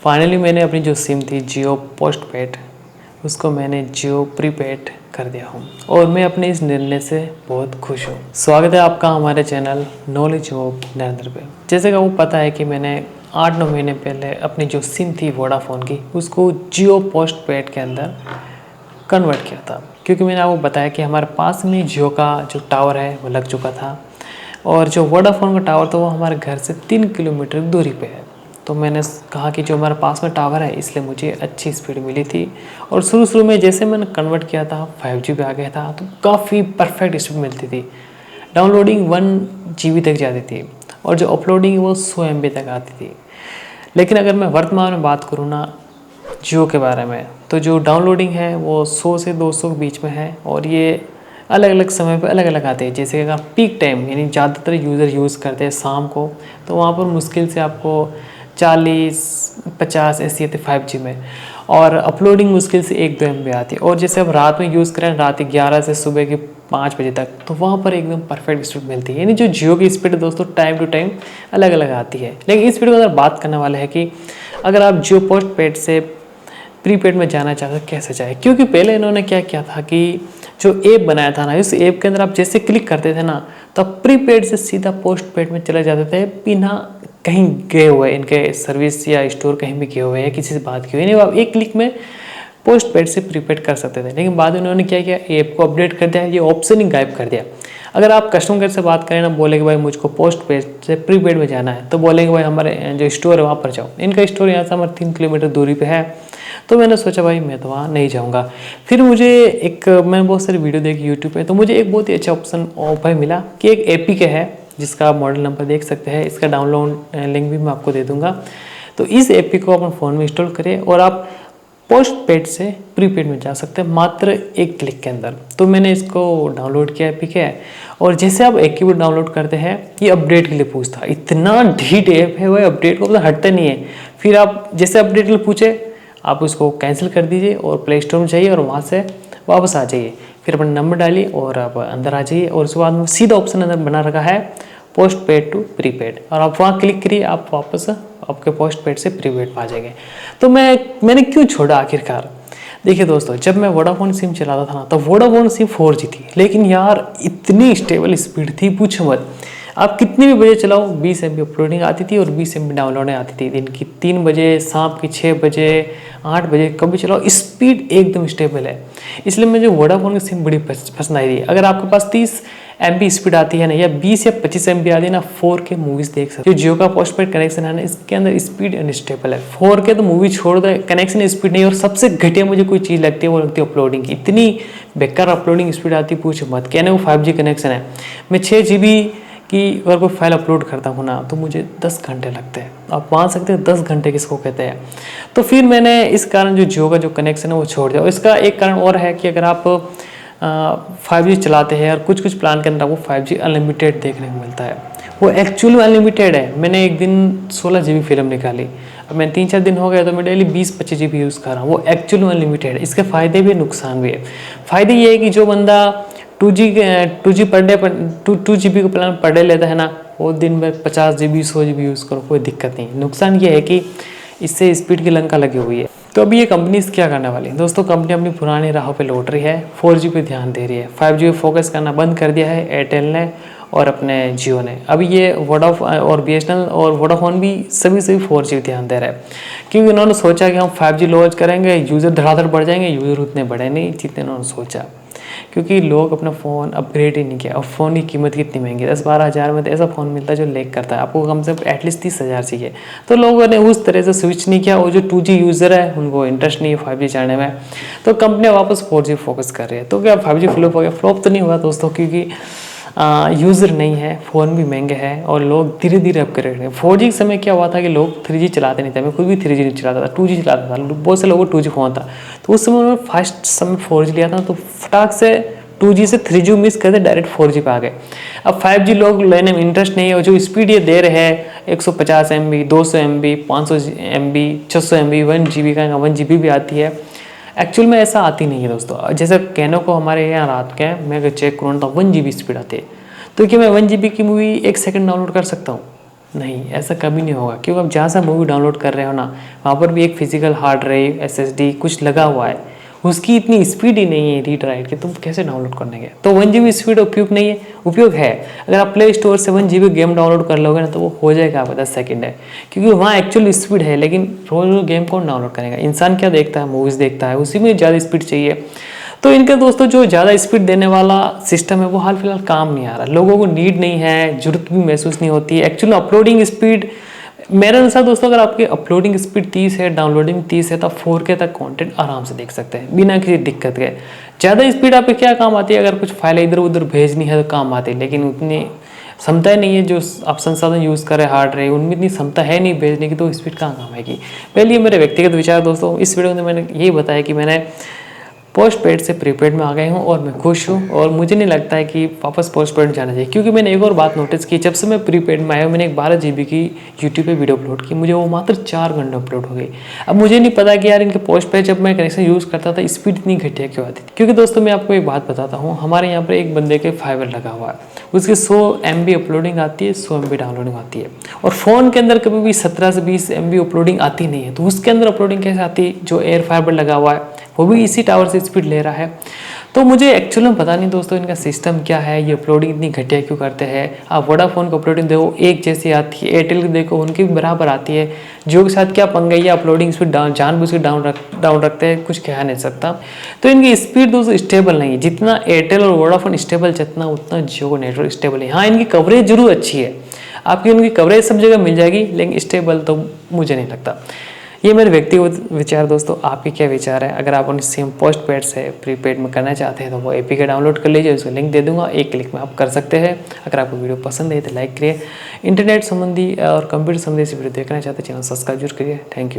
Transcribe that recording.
Finally मैंने अपनी जो सिम थी जियो पोस्ट पेड, उसको मैंने जियो प्रीपेड कर दिया हूँ और मैं अपने इस निर्णय से बहुत खुश हूँ। स्वागत है आपका हमारे चैनल नॉलेज ऑफ नरेंद्र पे। जैसे कि आपको पता है कि मैंने 8-9 महीने पहले अपनी जो सिम थी वोडाफोन की, उसको जियो पोस्ट पेड के अंदर कन्वर्ट किया था, क्योंकि मैंने आपको बताया कि हमारे पास में जियो का जो टावर है वो लग चुका था और जो वोडाफोन का टावर था वो हमारे घर से 3 किलोमीटर दूरी पे है। तो मैंने कहा कि जो हमारे पास में टावर है इसलिए मुझे अच्छी स्पीड मिली थी और शुरू में जैसे मैंने कन्वर्ट किया था 5G पे आ गया था तो काफ़ी परफेक्ट स्पीड मिलती थी। डाउनलोडिंग 1 GB तक जाती थी और जो अपलोडिंग वो 100 MB तक आती थी। लेकिन अगर मैं वर्तमान में बात करूँ ना जियो के बारे में, तो जो डाउनलोडिंग है वो 100 से 200 के बीच में है और ये अलग अलग समय पे अलग अलग आते हैं। जैसे अगर पीक टाइम यानी ज़्यादातर यूज़र यूज़ करते हैं शाम को, तो वहाँ पर मुश्किल से आपको 40-50 ऐसी आती है 5G में, और अपलोडिंग मुश्किल से 1-2 MB आती है। और जैसे अब रात में यूज़ करें रात 11 से सुबह के 5 बजे तक, तो वहाँ पर एकदम परफेक्ट स्पीड मिलती है। यानी जो जियो की स्पीड है दोस्तों टाइम टू टाइम अलग अलग आती है। लेकिन इस वीडियो में अगर बात करने वाले हैं कि अगर आप जियो पोस्ट पेड से प्रीपेड में जाना चाहते हैं कैसे जाए, क्योंकि पहले इन्होंने क्या किया था कि जो ऐप बनाया था ना, इस ऐप के अंदर आप जैसे क्लिक करते थे ना तो प्रीपेड से सीधा पोस्ट पेड में चले जाते थे बिना कहीं गए हुए, इनके सर्विस या स्टोर कहीं भी गए हुए या किसी से बात की हुई नहीं, आप एक क्लिक में पोस्ट पेड से प्रीपेड कर सकते थे। लेकिन बाद में उन्होंने क्या किया, ऐप को अपडेट कर दिया, ये ऑप्शन ही गायब कर दिया। अगर आप कस्टमर केयर से बात करें ना, बोलेंगे भाई मुझको पोस्ट पेड से प्रीपेड में जाना है, तो बोलेंगे भाई हमारे जो स्टोर है वहाँ पर जाओ। इनका स्टोर यहाँ से हमारे 3 किलोमीटर दूरी पे है, तो मैंने सोचा भाई मैं तो वहाँ नहीं जाऊँगा। फिर मुझे मैंने बहुत सारी वीडियो देखी यूट्यूब पे, तो मुझे एक बहुत ही अच्छा ऑप्शन भाई मिला कि एक एपीके है जिसका आप मॉडल नंबर देख सकते हैं, इसका डाउनलोड लिंक भी मैं आपको दे दूँगा। तो इस एपी को अपने फ़ोन में इंस्टॉल करिए और आप पोस्ट पेड से प्रीपेड में जा सकते हैं मात्र 1 क्लिक के अंदर। तो मैंने इसको डाउनलोड किया एपीके, और जैसे आप एक कीबोर्ड डाउनलोड करते हैं ये अपडेट के लिए पूछता है। इतना ढीठ ऐप है वह, अपडेट को मतलब हटता नहीं है। फिर आप जैसे अपडेट के लिए पूछे आप उसको कैंसिल कर दीजिए और प्ले स्टोर में जाइए और वहाँ से वापस आ जाइए। फिर अपना नंबर डालिए और आप अंदर आ जाइए और उसके बाद में सीधा ऑप्शन अंदर बना रखा है पोस्ट पेड टू प्रीपेड, और आप वहाँ क्लिक करिए, आप वापस आपके पोस्ट पेड से प्रीपेड पा जाएंगे। तो मैंने क्यों छोड़ा आखिरकार। देखिए दोस्तों, जब मैं वोडाफोन सिम चलाता था ना तो वोडाफोन सिम 4G थी, लेकिन यार इतनी स्टेबल स्पीड थी पूछो मत। आप कितने भी बजे चलाओ 20 MB अपलोडिंग आती थी और 20 MB डाउनलोडिंग आती थी। दिन की 3 बजे, शाम की 6 बजे, 8 बजे, कभी चलाओ स्पीड एकदम स्टेबल है। इसलिए मुझे वोडाफोन की सिम बड़ी पसंद आई थी। अगर आपके पास 30 MB स्पीड आती है ना, या 20 या 25 MB आती है ना, 4K मूवीज़ देख सकते हो। जो जियो का पोस्ट पेड कनेक्शन है ना, इसके अंदर स्पीड अनस्टेबल है। 4K तो मूवी छोड़ दो, कनेक्शन स्पीड नहीं। और सबसे घटिया मुझे कोई चीज़ लगती है वो लगती है अपलोडिंग की। इतनी बेकार अपलोडिंग स्पीड आती है पूछो मत। कहने वो 5G कनेक्शन है, मैं 6 GB की अगर कोई फाइल अपलोड करता हूँ ना तो मुझे 10 घंटे लगते हैं। आप मान सकते हैं 10 घंटे किसको कहते हैं। तो फिर मैंने इस कारण जो जियो का जो कनेक्शन है वो छोड़ दिया। इसका एक कारण और है कि अगर आप 5G चलाते हैं और कुछ प्लान के अंदर आपको 5G अनलिमिटेड देखने को मिलता है, वो एक्चुअली अनलिमिटेड है। मैंने एक दिन 16 GB फिल्म निकाली, अब मैं 3-4 दिन हो गए तो मैं डेली 20-25 GB यूज़ कर रहा हूँ। वो एक्चुअली अनलिमिटेड है। इसके फ़ायदे भी नुकसान भी है। फ़ायदे ये है कि जो बंदा 2G पर डे 2 GB का प्लान पर डे लेता है ना, वो दिन में 50 GB 100 GB यूज़ करो, कोई दिक्कत नहीं। नुकसान ये है कि इससे स्पीड की लंका लगी हुई है। तो अभी ये कंपनी क्या करने वाली है दोस्तों, कंपनी अपनी पुरानी राहों पे लौट रही है, 4G पे ध्यान दे रही है। 5G पे फोकस करना बंद कर दिया है एयरटेल ने और अपने जियो ने। अभी ये वोडाफोन और BSNL और वोडाफोन भी सभी 4G पे ध्यान दे रहा है, क्योंकि उन्होंने सोचा कि हम 5G लॉन्च करेंगे, यूज़र धड़ाधड़ बढ़ जाएंगे। यूज़र उतने बढ़े नहीं जितने उन्होंने सोचा, क्योंकि लोग अपना फ़ोन अपग्रेड ही नहीं किया। और फ़ोन की कीमत कितनी महंगी है, 10-12 हज़ार में तो ऐसा फ़ोन मिलता है जो लैग करता है। आपको कम से कम एटलीस्ट 30,000 चाहिए। तो लोगों ने उस तरह से स्विच नहीं किया, और जो 2G यूज़र है उनको इंटरेस्ट नहीं है 5G चलाने में, तो कंपनियाँ वापस 4G फोकस कर रही है। तो क्या 5G फ्लॉप हो गया? फ्लॉप तो नहीं हुआ दोस्तों, क्योंकि यूज़र नहीं है, फ़ोन भी महंगे हैं और लोग धीरे धीरे अपग्रेड करें। 4G के समय क्या हुआ था कि लोग 3G चलाते नहीं थे। मैं खुद भी 3G नहीं चलाता था, 2G चलाता था। बहुत से लोगों को 2G फ़ोन था, तो उस समय उन्होंने फर्स्ट समय 4G लिया था, तो फटाक से 2G से 3G मिस करते डायरेक्ट 4G पे आ गए। अब 5G लोग लेने में इंटरेस्ट नहीं है, और जो स्पीड ये दे रहे हैं 150 MB, 200 MB, 500 MB, 600 MB, 1 GB का 1 GB भी आती है। एक्चुअल में ऐसा आती नहीं है दोस्तों। जैसे कहने को हमारे यहाँ रात के मैं अगर चेक करूँ तो 1 GB स्पीड आती है। तो क्या मैं 1 GB की मूवी 1 सेकंड डाउनलोड कर सकता हूँ? नहीं, ऐसा कभी नहीं होगा, क्योंकि आप जहाँ से मूवी डाउनलोड कर रहे हो ना, वहाँ पर भी एक फिजिकल हार्ड ड्राइव SSD कुछ लगा हुआ है, उसकी इतनी स्पीड ही नहीं है रीड राइट की, तुम कैसे डाउनलोड करने गए? तो 1 GB स्पीड उपयोग नहीं है, उपयोग है। अगर आप प्ले स्टोर से 1 GB गेम डाउनलोड कर लोगे ना, तो वो हो जाएगा आपका 10 सेकंड है, क्योंकि वहाँ एक्चुअल स्पीड है। लेकिन रोज रोज गेम कौन डाउनलोड करेगा? इंसान क्या देखता है? मूवीज़ देखता है, उसी में ज़्यादा स्पीड चाहिए। तो इनके दोस्तों जो ज़्यादा स्पीड देने वाला सिस्टम है वो हाल फिलहाल काम नहीं आ रहा, लोगों को नीड नहीं है, जरूरत भी महसूस नहीं होती है। एक्चुअली अपलोडिंग स्पीड मेरे अनुसार दोस्तों, अगर आपकी अपलोडिंग स्पीड 30 है, डाउनलोडिंग 30 है, तो आप 4K तक कंटेंट आराम से देख सकते हैं बिना किसी दिक्कत के। ज़्यादा स्पीड आपकी क्या काम आती है? अगर कुछ फाइलें इधर उधर भेजनी है तो काम आती है, लेकिन उतनी क्षमता नहीं है। जो आप संसाधन यूज़ कर रहे हैं हार्ड ड्राइव, उनमें इतनी क्षमता है नहीं भेजने की, तो स्पीड कहाँ काम आएगी? पहले ये मेरे व्यक्तिगत विचार दोस्तों। इस वीडियो में मैंने ये बताया कि मैंने पोस्ट पेड से प्रीपेड में आ गए हूँ और मैं खुश हूँ, और मुझे नहीं लगता है कि वापस पोस्ट पेड जाना चाहिए। क्योंकि मैंने एक और बात नोटिस की, जब से मैं प्रीपेड में आया हूँ, मैंने एक 12 GB की यूट्यूब पे वीडियो अपलोड की, मुझे वो मात्र 4 घंटे अपलोड हो गई। अब मुझे नहीं पता कि यार इनके पोस्ट पेड जब मैं कनेक्शन यूज़ करता था स्पीड इतनी घटिया क्यों आती थी। क्योंकि दोस्तों मैं आपको एक बात बताता हूँ, हमारे यहाँ पर एक बंदे के फाइबर लगा हुआ है, उसकी 100 MB अपलोडिंग आती है, 100 MB डाउनलोडिंग आती है, और फ़ोन के अंदर कभी भी 17 से 20 MB अपलोडिंग आती नहीं है। तो उसके अंदर अपलोडिंग कैसे आती है? जो एयर फाइबर लगा हुआ है वो भी इसी टावर से स्पीड ले रहा है। तो मुझे एक्चुअली में पता नहीं दोस्तों इनका सिस्टम क्या है, ये अपलोडिंग इतनी घटिया क्यों करते हैं। आप वोडाफोन को अपलोडिंग देखो एक जैसी आती है, एयरटेल की देखो उनकी भी बराबर आती है। जियो के साथ क्या पंगा, ये अपलोडिंग स्पीड जानबूझ के डाउन रखते हैं, कुछ कह नहीं सकता। तो इनकी स्पीड दोस्तों स्टेबल नहीं है, जितना एयरटेल और वोडाफोन स्टेबल जितना उतना जियो का नेटवर्क स्टेबल है। हाँ, इनकी कवरेज जरूर अच्छी है, आपकी उनकी कवरेज सब जगह मिल जाएगी, लेकिन स्टेबल तो मुझे नहीं लगता। ये मेरे व्यक्तिगत विचार दोस्तों, आपके क्या विचार है? अगर आप उन सिम पोस्ट पेड से प्रीपेड में करना चाहते हैं तो वो APK डाउनलोड कर लीजिए, उसका लिंक दे दूंगा, एक क्लिक में आप कर सकते हैं। अगर आपको वीडियो पसंद है तो लाइक करिए। इंटरनेट संबंधी और कंप्यूटर संबंधी वीडियो देखना चाहते हैं चैनल सब्सक्राइब जरूर करिए। Thank you.